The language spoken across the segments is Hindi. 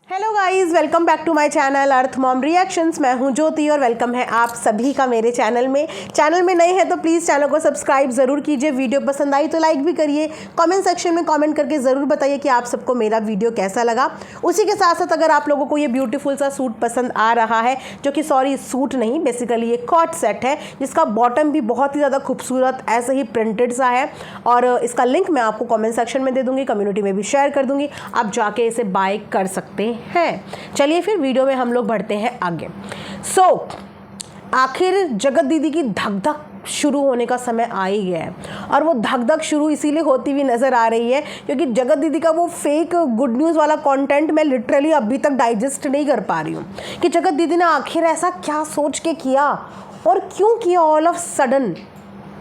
Hello guys, welcome back to my channel Arth mom reactions. मैं हूं ज्योति और वेलकम है आप सभी का मेरे चैनल में नए हैं तो प्लीज़ चैनल को सब्सक्राइब ज़रूर कीजिए। वीडियो पसंद आई तो लाइक भी करिए। कमेंट सेक्शन में कमेंट करके ज़रूर बताइए कि आप सबको मेरा वीडियो कैसा लगा। उसी के साथ साथ अगर आप लोगों को ये ब्यूटीफुल सा सूट पसंद आ रहा है, जो कि सॉरी सूट नहीं, बेसिकली ये कॉट सेट है जिसका बॉटम भी बहुत ही ज़्यादा खूबसूरत ऐसे ही प्रिंटेड सा है और इसका लिंक मैं आपको कॉमेंट सेक्शन में दे दूँगी, कम्युनिटी में भी शेयर कर दूँगी। आप जाके इसे बाय कर सकते हैं। चलिए फिर वीडियो में हम लोग बढ़ते हैं आगे। आखिर जगत दीदी की धक धक शुरू होने का समय आ ही गया है और वो धक धक शुरू इसीलिए होती हुई नज़र आ रही है क्योंकि जगत दीदी का वो फेक गुड न्यूज़ वाला कंटेंट मैं लिटरली अभी तक डाइजेस्ट नहीं कर पा रही हूँ कि जगत दीदी ने आखिर ऐसा क्या सोच के किया और क्यों किया ऑल ऑफ सडन।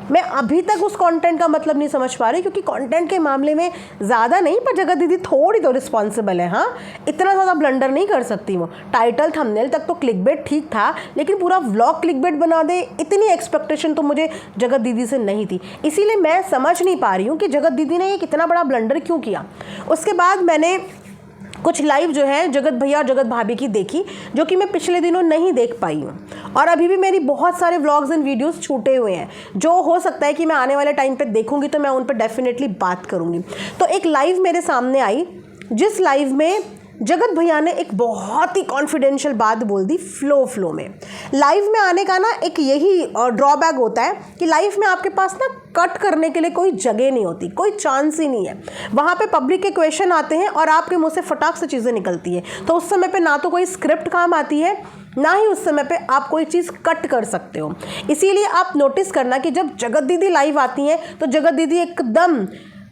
मैं अभी तक उस कंटेंट का मतलब नहीं समझ पा रही क्योंकि कंटेंट के मामले में ज़्यादा नहीं, पर जगत दीदी थोड़ी तो रिस्पॉन्सिबल है। हाँ, इतना ज़्यादा ब्लंडर नहीं कर सकती वो। टाइटल थंबनेल तक तो क्लिकबेट ठीक था, लेकिन पूरा व्लॉग क्लिकबेट बना दे, इतनी एक्सपेक्टेशन तो मुझे जगत दीदी से नहीं थी। इसीलिए मैं समझ नहीं पा रही हूँ कि जगत दीदी ने ये कितना बड़ा ब्लंडर क्यों किया। उसके बाद मैंने कुछ लाइव जो है जगत भैया और जगत भाभी की देखी, जो कि मैं पिछले दिनों नहीं देख पाई हूँ और अभी भी मेरी बहुत सारे व्लॉग्स एंड वीडियोस छूटे हुए हैं, जो हो सकता है कि मैं आने वाले टाइम पे देखूंगी तो मैं उन पर डेफिनेटली बात करूंगी। तो एक लाइव मेरे सामने आई, जिस लाइव में जगत भैया ने एक बहुत ही कॉन्फिडेंशियल बात बोल दी फ्लो में। लाइव में आने का ना एक यही ड्रॉबैक होता है कि लाइव में आपके पास ना कट करने के लिए कोई जगह नहीं होती, कोई चांस ही नहीं है। वहाँ पे पब्लिक के क्वेश्चन आते हैं और आपके मुंह से फटाक से चीज़ें निकलती है, तो उस समय पे ना तो कोई स्क्रिप्ट काम आती है, ना ही उस समय पे आप कोई चीज़ कट कर सकते हो। इसीलिए आप नोटिस करना कि जब जगत दीदी लाइव आती हैं तो जगत दीदी एकदम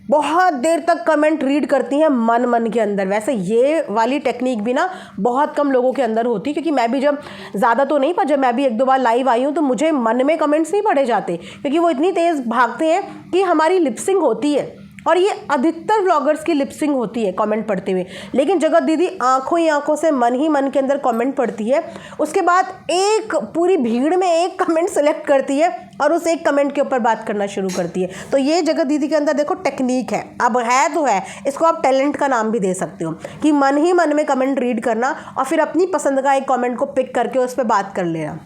बहुत देर तक कमेंट रीड करती हैं मन के अंदर। वैसे ये वाली टेक्निक भी ना बहुत कम लोगों के अंदर होती, क्योंकि मैं भी जब ज़्यादा तो नहीं, पर जब मैं भी एक दो बार लाइव आई हूँ तो मुझे मन में कमेंट्स नहीं पढ़े जाते, क्योंकि वो इतनी तेज़ भागते हैं कि हमारी लिपसिंग होती है और ये अधिकतर व्लॉगर्स की लिपसिंग होती है कमेंट पढ़ते हुए। लेकिन जगत दीदी आंखों ही आंखों से मन ही मन के अंदर कमेंट पढ़ती है, उसके बाद एक पूरी भीड़ में एक कमेंट सेलेक्ट करती है और उस एक कमेंट के ऊपर बात करना शुरू करती है। तो ये जगत दीदी के अंदर देखो टेक्निक है, अब है तो है, इसको आप टैलेंट का नाम भी दे सकते हो कि मन ही मन में कमेंट रीड करना और फिर अपनी पसंद का एक कमेंट को पिक करके उस पर बात कर लेना,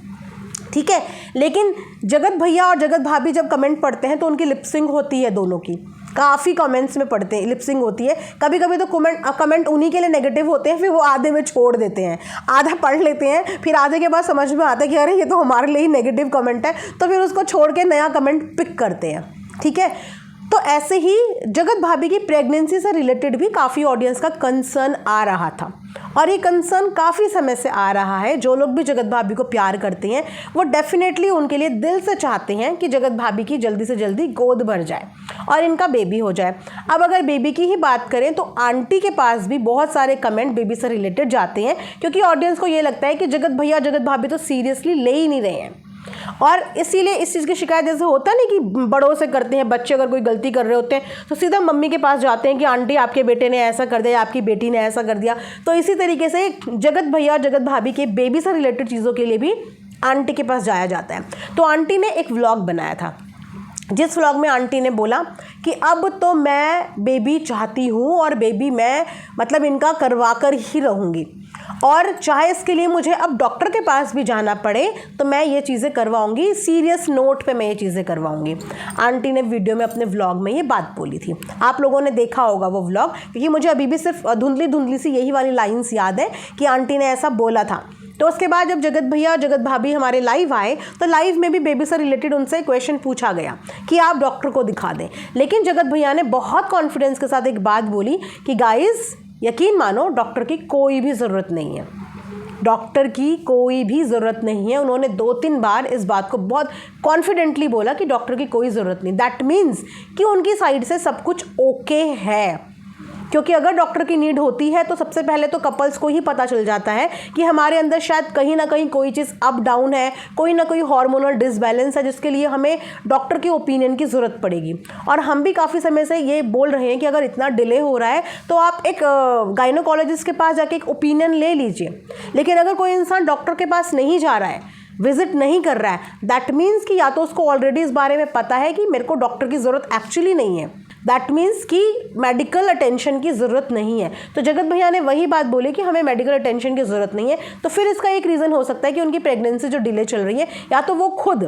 ठीक है। लेकिन जगत भैया और जगत भाभी जब कमेंट पढ़ते हैं तो उनकी लिपसिंग होती है, दोनों की काफ़ी कमेंट्स में पढ़ते हैं, लिपसिंग होती है। कभी कभी तो कमेंट उन्हीं के लिए नेगेटिव होते हैं, फिर वो आधे में छोड़ देते हैं, आधा पढ़ लेते हैं, फिर आधे के बाद समझ में आता है कि अरे ये तो हमारे लिए ही नेगेटिव कमेंट है, तो फिर उसको छोड़ के नया कमेंट पिक करते हैं, ठीक है। तो ऐसे ही जगत भाभी की प्रेगनेंसी से रिलेटेड भी काफ़ी ऑडियंस का कंसर्न आ रहा था और ये कंसर्न काफ़ी समय से आ रहा है। जो लोग भी जगत भाभी को प्यार करते हैं वो डेफिनेटली उनके लिए दिल से चाहते हैं कि जगत भाभी की जल्दी से जल्दी गोद भर जाए और इनका बेबी हो जाए। अब अगर बेबी की ही बात करें तो आंटी के पास भी बहुत सारे कमेंट बेबी से रिलेटेड जाते हैं, क्योंकि ऑडियंस को ये लगता है कि जगत भैया जगत भाभी तो सीरियसली ले ही नहीं रहे हैं और इसीलिए इस चीज़ की शिकायत जैसे होता है नहीं कि बड़ों से करते हैं, बच्चे अगर कोई गलती कर रहे होते हैं तो सीधा मम्मी के पास जाते हैं कि आंटी आपके बेटे ने ऐसा कर दिया, आपकी बेटी ने ऐसा कर दिया। तो इसी तरीके से जगत भैया जगत भाभी के बेबी से रिलेटेड चीज़ों के लिए भी आंटी के पास जाया जाता है। तो आंटी ने एक व्लॉग बनाया था, जिस व्लॉग में आंटी ने बोला कि अब तो मैं बेबी चाहती हूँ और बेबी मैं मतलब इनका करवा कर ही रहूँगी और चाहे इसके लिए मुझे अब डॉक्टर के पास भी जाना पड़े तो मैं ये चीज़ें करवाऊंगी, सीरियस नोट पे मैं ये चीज़ें करवाऊंगी। आंटी ने वीडियो में अपने व्लॉग में ये बात बोली थी, आप लोगों ने देखा होगा वो व्लॉग, क्योंकि मुझे अभी भी सिर्फ धुंधली सी यही वाली लाइन्स याद है कि आंटी ने ऐसा बोला था। तो उसके बाद जब जगत भैया और जगत भाभी हमारे लाइव आए तो लाइव में भी बेबी से रिलेटेड उनसे क्वेश्चन पूछा गया कि आप डॉक्टर को दिखा दें, लेकिन जगत भैया ने बहुत कॉन्फिडेंस के साथ एक बात बोली कि गाइस यकीन मानो डॉक्टर की कोई भी ज़रूरत नहीं है, डॉक्टर की कोई भी ज़रूरत नहीं है। उन्होंने 2-3 बार इस बात को बहुत कॉन्फिडेंटली बोला कि डॉक्टर की कोई ज़रूरत नहीं। दैट मीन्स कि उनकी साइड से सब कुछ ओके है, क्योंकि अगर डॉक्टर की नीड होती है तो सबसे पहले तो कपल्स को ही पता चल जाता है कि हमारे अंदर शायद कहीं ना कहीं कोई चीज़ अप डाउन है, कोई ना कोई हार्मोनल डिसबैलेंस है, जिसके लिए हमें डॉक्टर के ओपिनियन की ज़रूरत पड़ेगी। और हम भी काफ़ी समय से ये बोल रहे हैं कि अगर इतना डिले हो रहा है तो आप एक गायनोकोलॉजिस्ट के पास जाके एक ओपिनियन ले लीजिए। लेकिन अगर कोई इंसान डॉक्टर के पास नहीं जा रहा है, विजिट नहीं कर रहा है, दैट मीन्स कि या तो उसको ऑलरेडी इस बारे में पता है कि मेरे को डॉक्टर की ज़रूरत एक्चुअली नहीं है, दैट मीन्स कि मेडिकल अटेंशन की ज़रूरत नहीं है। तो जगत भैया ने वही बात बोली कि हमें मेडिकल अटेंशन की ज़रूरत नहीं है। तो फिर इसका एक रीज़न हो सकता है कि उनकी प्रेगनेंसी जो डिले चल रही है, या तो वो खुद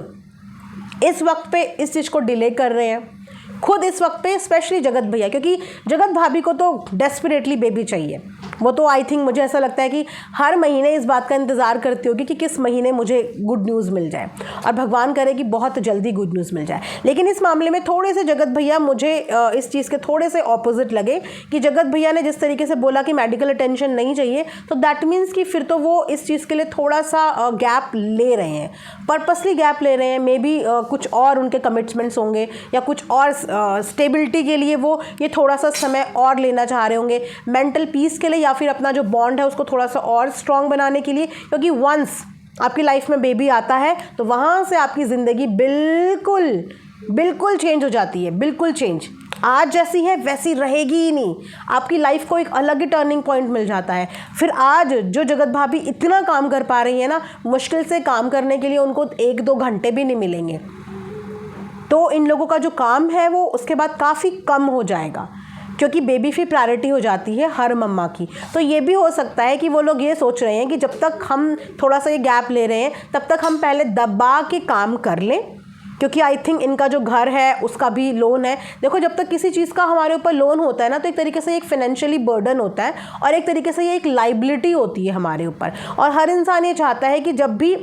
इस वक्त पे इस चीज़ को डिले कर रहे हैं, खुद इस वक्त पे, स्पेशली जगत भैया, क्योंकि जगत भाभी को तो डेस्परेटली बेबी चाहिए। वो तो आई थिंक मुझे ऐसा लगता है कि हर महीने इस बात का इंतज़ार करती होगी कि किस महीने मुझे गुड न्यूज़ मिल जाए, और भगवान करे कि बहुत जल्दी गुड न्यूज़ मिल जाए। लेकिन इस मामले में थोड़े से जगत भैया मुझे इस चीज़ के थोड़े से ऑपोजिट लगे कि जगत भैया ने जिस तरीके से बोला कि मेडिकल अटेंशन नहीं चाहिए, तो दैट मीन्स कि फिर तो वो इस चीज़ के लिए थोड़ा सा गैप ले रहे हैं, पर्पसली गैप ले रहे हैं। मे बी कुछ और उनके कमिटमेंट्स होंगे, या कुछ और स्टेबिलिटी के लिए वो ये थोड़ा सा समय और लेना चाह रहे होंगे, मेंटल पीस के लिए, या फिर अपना जो बॉन्ड है उसको थोड़ा सा और स्ट्रॉन्ग बनाने के लिए। क्योंकि वंस आपकी लाइफ में बेबी आता है तो वहाँ से आपकी ज़िंदगी बिल्कुल चेंज हो जाती है, बिल्कुल चेंज। आज जैसी है वैसी रहेगी ही नहीं, आपकी लाइफ को एक अलग ही टर्निंग पॉइंट मिल जाता है। फिर आज जो जगत भाभी इतना काम कर पा रही है ना, मुश्किल से काम करने के लिए उनको 1-2 घंटे भी नहीं मिलेंगे। तो इन लोगों का जो काम है वो उसके बाद काफ़ी कम हो जाएगा, क्योंकि बेबी फिर प्रायोरिटी हो जाती है हर मम्मा की। तो ये भी हो सकता है कि वो लोग ये सोच रहे हैं कि जब तक हम थोड़ा सा ये गैप ले रहे हैं, तब तक हम पहले दबा के काम कर लें, क्योंकि आई थिंक इनका जो घर है उसका भी लोन है। देखो, जब तक किसी चीज़ का हमारे ऊपर लोन होता है ना, तो एक तरीके से एक फाइनेंशियली बर्डन होता है, और एक तरीके से ये एक लाइबिलिटी होती है हमारे ऊपर। और हर इंसान ये चाहता है कि जब भी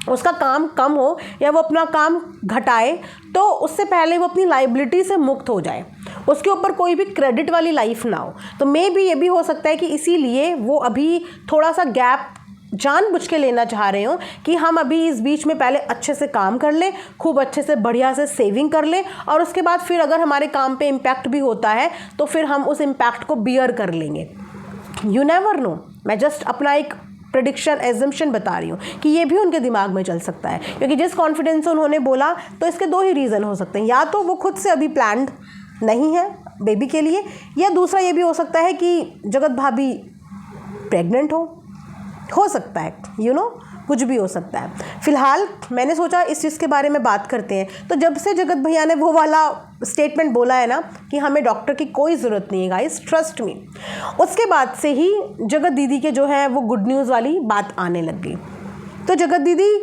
उसका काम कम हो या वो अपना काम घटाए, तो उससे पहले वो अपनी लाइबिलिटी से मुक्त हो जाए, उसके ऊपर कोई भी क्रेडिट वाली लाइफ ना हो। तो मे बी ये भी हो सकता है कि इसीलिए वो अभी थोड़ा सा गैप जानबूझ के लेना चाह रहे हो कि हम अभी इस बीच में पहले अच्छे से काम कर लें, खूब अच्छे से बढ़िया से सेविंग कर लें, और उसके बाद फिर अगर हमारे काम पे इम्पैक्ट भी होता है तो फिर हम उस इम्पैक्ट को बियर कर लेंगे। यू नेवर नो, मैं जस्ट अपना एक प्रेडिक्शन, एजम्पशन बता रही हूँ कि ये भी उनके दिमाग में चल सकता है। क्योंकि जिस कॉन्फिडेंस से उन्होंने बोला, तो इसके 2 ही रीज़न हो सकते हैं। या तो वो खुद से अभी प्लान्ड नहीं है बेबी के लिए, या दूसरा ये भी हो सकता है कि जगत भाभी प्रेग्नेंट हो सकता है, कुछ भी हो सकता है। फिलहाल मैंने सोचा इस चीज़ के बारे में बात करते हैं। तो जब से जगत भैया ने वो वाला स्टेटमेंट बोला है ना कि हमें डॉक्टर की कोई ज़रूरत नहीं है गाइस, ट्रस्ट मी, उसके बाद से ही जगत दीदी के जो है वो गुड न्यूज़ वाली बात आने लग गई। तो जगत दीदी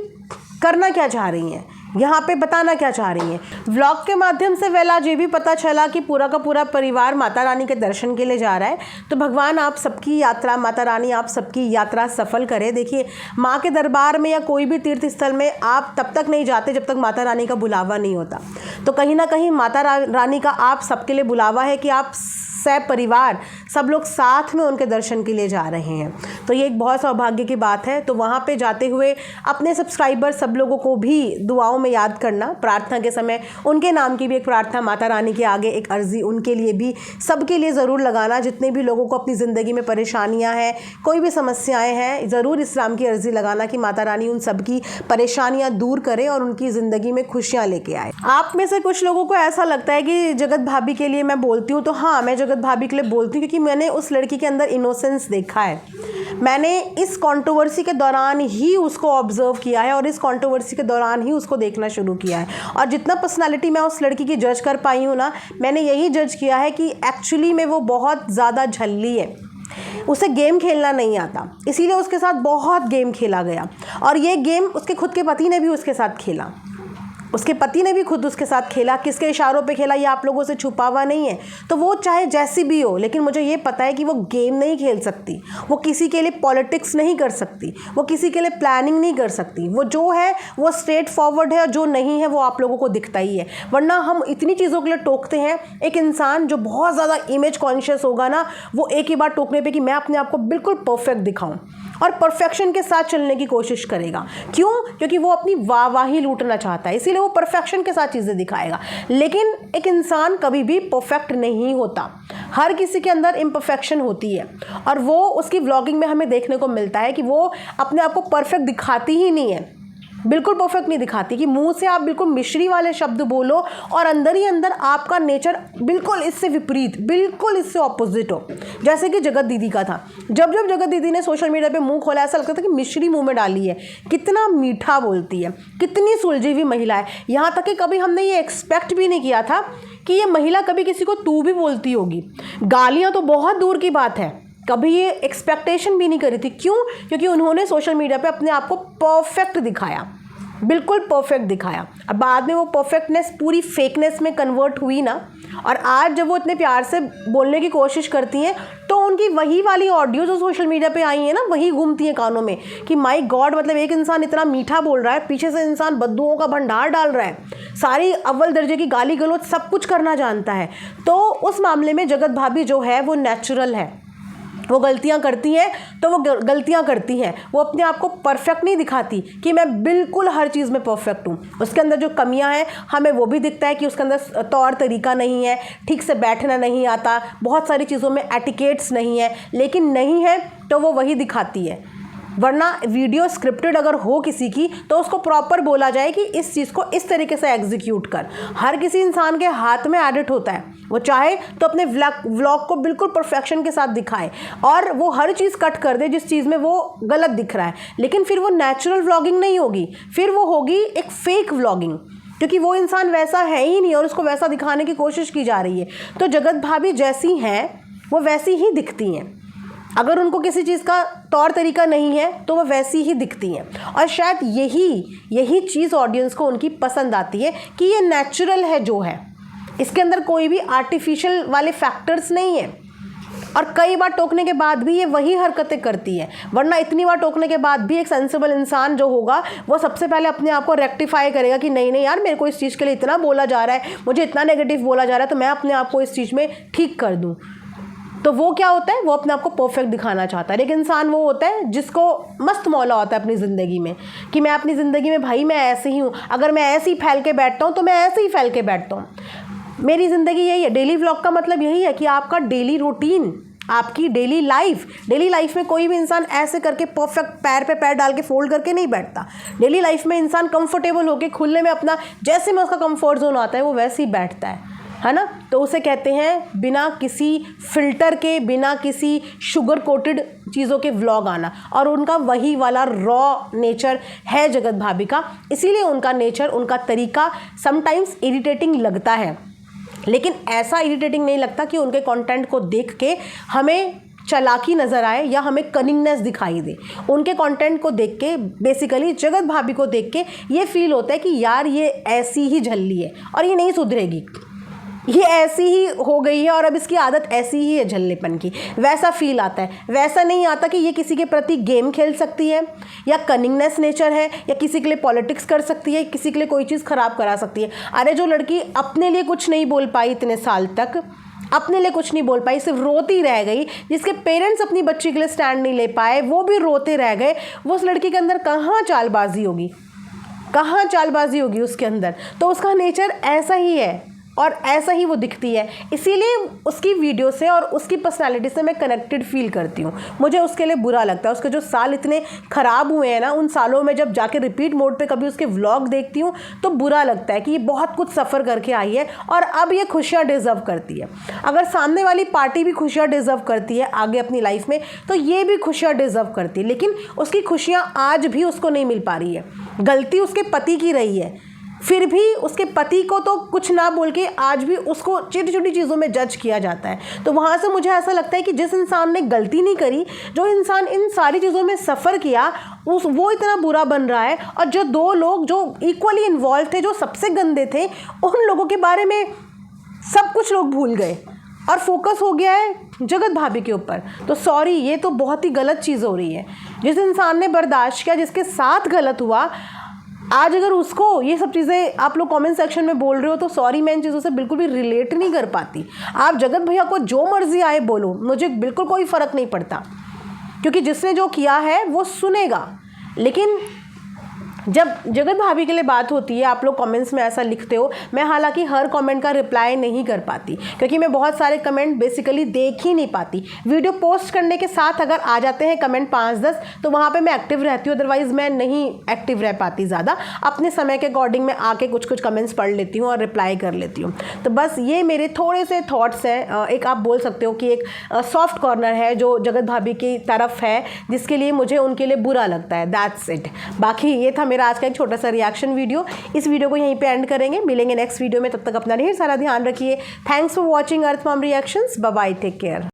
करना क्या चाह रही हैं, यहाँ पे बताना क्या चाह रही हैं व्लॉग के माध्यम से? वेल, आज ये भी पता चला कि पूरा का पूरा परिवार माता रानी के दर्शन के लिए जा रहा है। तो भगवान आप सबकी यात्रा, माता रानी आप सबकी यात्रा सफल करे। देखिए, माँ के दरबार में या कोई भी तीर्थ स्थल में आप तब तक नहीं जाते जब तक माता रानी का बुलावा नहीं होता। तो कहीं ना कहीं माता रानी का आप सबके लिए बुलावा है कि आप परिवार सब लोग साथ में उनके दर्शन के लिए जा रहे हैं। तो ये एक बहुत सौभाग्य की बात है। तो वहाँ पे जाते हुए अपने सब्सक्राइबर सब लोगों को भी दुआओं में याद करना, प्रार्थना के समय उनके नाम की भी एक प्रार्थना माता रानी के आगे, एक अर्जी उनके लिए भी, सबके लिए ज़रूर लगाना। जितने भी लोगों को अपनी ज़िंदगी में परेशानियाँ हैं, कोई भी समस्याएँ हैं, ज़रूर इस नाम की अर्जी लगाना कि माता रानी उन सब की परेशानियाँ दूर करे और उनकी ज़िंदगी में खुशियाँ लेके आए। आप में से कुछ लोगों को ऐसा लगता है कि जगत भाभी के लिए मैं बोलती हूँ, तो हाँ, मैं जगत भाभी के लिए बोलती हूँ क्योंकि मैंने उस लड़की के अंदर इनोसेंस देखा है। मैंने इस कंट्रोवर्सी के दौरान ही उसको ऑब्जर्व किया है और इस कंट्रोवर्सी के दौरान ही उसको देखना शुरू किया है। और जितना पर्सनालिटी मैं उस लड़की की जज कर पाई हूँ ना, मैंने यही जज किया है कि एक्चुअली में वो बहुत ज़्यादा झल्ली है, उसे गेम खेलना नहीं आता, इसीलिए उसके साथ बहुत गेम खेला गया। और ये गेम उसके खुद के पति ने भी उसके साथ खेला, उसके पति ने भी खुद उसके साथ खेला। किसके इशारों पे खेला ये आप लोगों से छुपा हुआ नहीं है। तो वो चाहे जैसी भी हो, लेकिन मुझे ये पता है कि वो गेम नहीं खेल सकती, वो किसी के लिए पॉलिटिक्स नहीं कर सकती, वो किसी के लिए प्लानिंग नहीं कर सकती। वो जो है वो स्ट्रेट फॉरवर्ड है और जो नहीं है वो आप लोगों को दिखता ही है। वरना हम इतनी चीज़ों के लिए टोकते हैं। एक इंसान जो बहुत ज़्यादा इमेज कॉन्शियस होगा ना, वो एक ही बार टोकने पर कि मैं अपने आप को बिल्कुल परफेक्ट दिखाऊँ और परफेक्शन के साथ चलने की कोशिश करेगा। क्यों? क्योंकि वो अपनी वाहवाही लूटना चाहता है, इसीलिए वो परफेक्शन के साथ चीज़ें दिखाएगा। लेकिन एक इंसान कभी भी परफेक्ट नहीं होता, हर किसी के अंदर इम्परफेक्शन होती है। और वो उसकी व्लॉगिंग में हमें देखने को मिलता है कि वो अपने आप को परफेक्ट दिखाती ही नहीं है, बिल्कुल परफेक्ट नहीं दिखाती। कि मुंह से आप बिल्कुल मिश्री वाले शब्द बोलो और अंदर ही अंदर आपका नेचर बिल्कुल इससे विपरीत, बिल्कुल इससे ऑपोजिट हो। जैसे कि जगत दीदी का था। जब जब जगत दीदी ने सोशल मीडिया पे मुंह खोला, ऐसा लगता था कि मिश्री मुंह में डाली है। कितना मीठा बोलती है, कितनी सुलझी हुई महिला है। यहाँ तक कि कभी हमने ये एक्सपेक्ट भी नहीं किया था कि ये महिला कभी किसी को तू भी बोलती होगी। गालियाँ तो बहुत दूर की बात है, कभी ये एक्सपेक्टेशन भी नहीं करी थी। क्यों? क्योंकि उन्होंने सोशल मीडिया पे अपने आप को परफेक्ट दिखाया, बिल्कुल परफेक्ट दिखाया। अब बाद में वो परफेक्टनेस पूरी फेकनेस में कन्वर्ट हुई ना, और आज जब वो इतने प्यार से बोलने की कोशिश करती हैं तो उनकी वही वाली ऑडियो जो सोशल मीडिया पे आई है ना, वही घूमती हैं कानों में कि माय गॉड, मतलब एक इंसान इतना मीठा बोल रहा है, पीछे से इंसान बद्दुओं का भंडार डाल रहा है, सारी अव्वल दर्जे की गाली गलौज सब कुछ करना जानता है। तो उस मामले में जगत भाभी जो है वो नेचुरल है। वो गलतियां करती हैं तो वो गलतियां करती हैं, वो अपने आप को परफेक्ट नहीं दिखाती कि मैं बिल्कुल हर चीज़ में परफेक्ट हूँ। उसके अंदर जो कमियां हैं हमें वो भी दिखता है कि उसके अंदर तौर तरीका नहीं है, ठीक से बैठना नहीं आता, बहुत सारी चीज़ों में एटिकेट्स नहीं है, लेकिन नहीं है तो वो वही दिखाती है। वरना वीडियो स्क्रिप्टेड अगर हो किसी की तो उसको प्रॉपर बोला जाए कि इस चीज़ को इस तरीके से एग्जीक्यूट कर। हर किसी इंसान के हाथ में एडिट होता है, वो चाहे तो अपने व्लॉग को बिल्कुल परफेक्शन के साथ दिखाए और वो हर चीज़ कट कर दे जिस चीज़ में वो गलत दिख रहा है, लेकिन फिर वो नेचुरल व्लॉगिंग नहीं होगी, फिर वो होगी एक फेक व्लॉगिंग, क्योंकि वो इंसान वैसा है ही नहीं और उसको वैसा दिखाने की कोशिश की जा रही है। तो जगत भाभी जैसी हैं वो वैसी ही दिखती हैं। अगर उनको किसी चीज़ का तौर तरीका नहीं है तो वह वैसी ही दिखती हैं, और शायद यही चीज़ ऑडियंस को उनकी पसंद आती है कि ये नेचुरल है जो है, इसके अंदर कोई भी आर्टिफिशियल वाले फैक्टर्स नहीं है। और कई बार टोकने के बाद भी ये वही हरकतें करती है, वरना इतनी बार टोकने के बाद भी एक सेंसिबल इंसान जो होगा वो सबसे पहले अपने आप को रेक्टिफाई करेगा कि नहीं नहीं यार, मेरे को इस चीज़ के लिए इतना बोला जा रहा है, मुझे इतना नेगेटिव बोला जा रहा है, तो मैं अपने आप को इस चीज़ में ठीक कर दूँ। तो वो क्या होता है, वो अपने आप को परफेक्ट दिखाना चाहता है। एक इंसान वो होता है जिसको मस्त मौला होता है अपनी ज़िंदगी में कि मैं अपनी ज़िंदगी में भाई मैं ऐसे ही हूँ, अगर मैं ऐसे ही फैल के बैठता हूँ तो मैं ऐसे ही फैल के बैठता हूँ, मेरी ज़िंदगी यही है। डेली व्लॉग का मतलब यही है कि आपका डेली रूटीन, आपकी डेली लाइफ में कोई भी इंसान ऐसे करके परफेक्ट पैर पे पैर डाल के फोल्ड करके नहीं बैठता। डेली लाइफ में इंसान कंफर्टेबल होके खुले में अपना, जैसे में उसका कंफर्ट जोन आता है वो वैसे ही बैठता है ना। तो उसे कहते हैं बिना किसी फिल्टर के, बिना किसी शुगर कोटेड चीज़ों के व्लॉग आना, और उनका वही वाला रॉ नेचर है जगत भाभी का। इसीलिए उनका नेचर, उनका तरीका समटाइम्स इरिटेटिंग लगता है, लेकिन ऐसा इरिटेटिंग नहीं लगता कि उनके कंटेंट को देख के हमें चालाकी नज़र आए या हमें कनिंगनेस दिखाई दे। उनके कंटेंट को देख के, बेसिकली जगत भाभी को देख के ये फील होता है कि यार ये ऐसी ही झल्ली है और ये नहीं सुधरेगी, ये ऐसी ही हो गई है और अब इसकी आदत ऐसी ही है झल्लेपन की, वैसा फील आता है। वैसा नहीं आता कि ये किसी के प्रति गेम खेल सकती है या कनिंगनेस नेचर है या किसी के लिए पॉलिटिक्स कर सकती है, किसी के लिए कोई चीज़ ख़राब करा सकती है। अरे जो लड़की अपने लिए कुछ नहीं बोल पाई इतने साल तक, अपने लिए कुछ नहीं बोल पाई, सिर्फ रोती रह गई, जिसके पेरेंट्स अपनी बच्ची के लिए स्टैंड नहीं ले पाए, वो भी रोते रह गए, वो उस लड़की के अंदर कहाँ चालबाजी होगी, कहाँ चालबाजी होगी उसके अंदर। तो उसका नेचर ऐसा ही है और ऐसा ही वो दिखती है, इसीलिए उसकी वीडियो से और उसकी पर्सनालिटी से मैं कनेक्टेड फील करती हूँ। मुझे उसके लिए बुरा लगता है, उसके जो साल इतने ख़राब हुए हैं ना, उन सालों में जब जाके रिपीट मोड पे कभी उसके व्लॉग देखती हूँ तो बुरा लगता है कि ये बहुत कुछ सफ़र करके आई है और अब ये खुशियाँ डिज़र्व करती है। अगर सामने वाली पार्टी भी खुशियाँ डिज़र्व करती है आगे अपनी लाइफ में, तो ये भी खुशियाँ डिज़र्व करती है, लेकिन उसकी खुशियाँ आज भी उसको नहीं मिल पा रही है। गलती उसके पति की रही है, फिर भी उसके पति को तो कुछ ना बोल के आज भी उसको छोटी छोटी चीज़ों में जज किया जाता है। तो वहाँ से मुझे ऐसा लगता है कि जिस इंसान ने गलती नहीं करी, जो इंसान इन सारी चीज़ों में सफ़र किया, वो इतना बुरा बन रहा है, और जो दो लोग जो इक्वली इन्वॉल्व थे, जो सबसे गंदे थे, उन लोगों के बारे में सब कुछ लोग भूल गए और फोकस हो गया है जगत भाभी के ऊपर। तो सॉरी, ये तो बहुत ही गलत चीज़ हो रही है। जिस इंसान ने बर्दाश्त किया, जिसके साथ गलत हुआ, आज अगर उसको ये सब चीज़ें आप लोग कमेंट सेक्शन में बोल रहे हो तो सॉरी, मैं इन चीज़ों से बिल्कुल भी रिलेट नहीं कर पाती। आप जगत भैया को जो मर्जी आए बोलो, मुझे बिल्कुल कोई फ़र्क नहीं पड़ता, क्योंकि जिसने जो किया है वो सुनेगा। लेकिन जब जगत भाभी के लिए बात होती है, आप लोग कमेंट्स में ऐसा लिखते हो, मैं हालांकि हर कमेंट का रिप्लाई नहीं कर पाती, क्योंकि मैं बहुत सारे कमेंट बेसिकली देख ही नहीं पाती। वीडियो पोस्ट करने के साथ अगर आ जाते हैं कमेंट 5-10 तो वहाँ पे मैं एक्टिव रहती हूँ, अदरवाइज़ मैं नहीं एक्टिव रह पाती ज़्यादा। अपने समय के अकॉर्डिंग मैं आके कुछ कमेंट्स पढ़ लेती हूँ और रिप्लाई कर लेती हूँ। तो बस ये मेरे थोड़े से थॉट्स हैं। एक आप बोल सकते हो कि एक सॉफ्ट कॉर्नर है जो जगत भाभी की तरफ है, जिसके लिए मुझे उनके लिए बुरा लगता है, दैट्स इट। बाकी ये था मेरा आज का एक छोटा सा रिएक्शन वीडियो। इस वीडियो को यहीं पे एंड करेंगे, मिलेंगे नेक्स्ट वीडियो में। तब तक अपना ढेर सारा ध्यान रखिए। Thanks for watching Arth mom reactions. Bye bye, take care.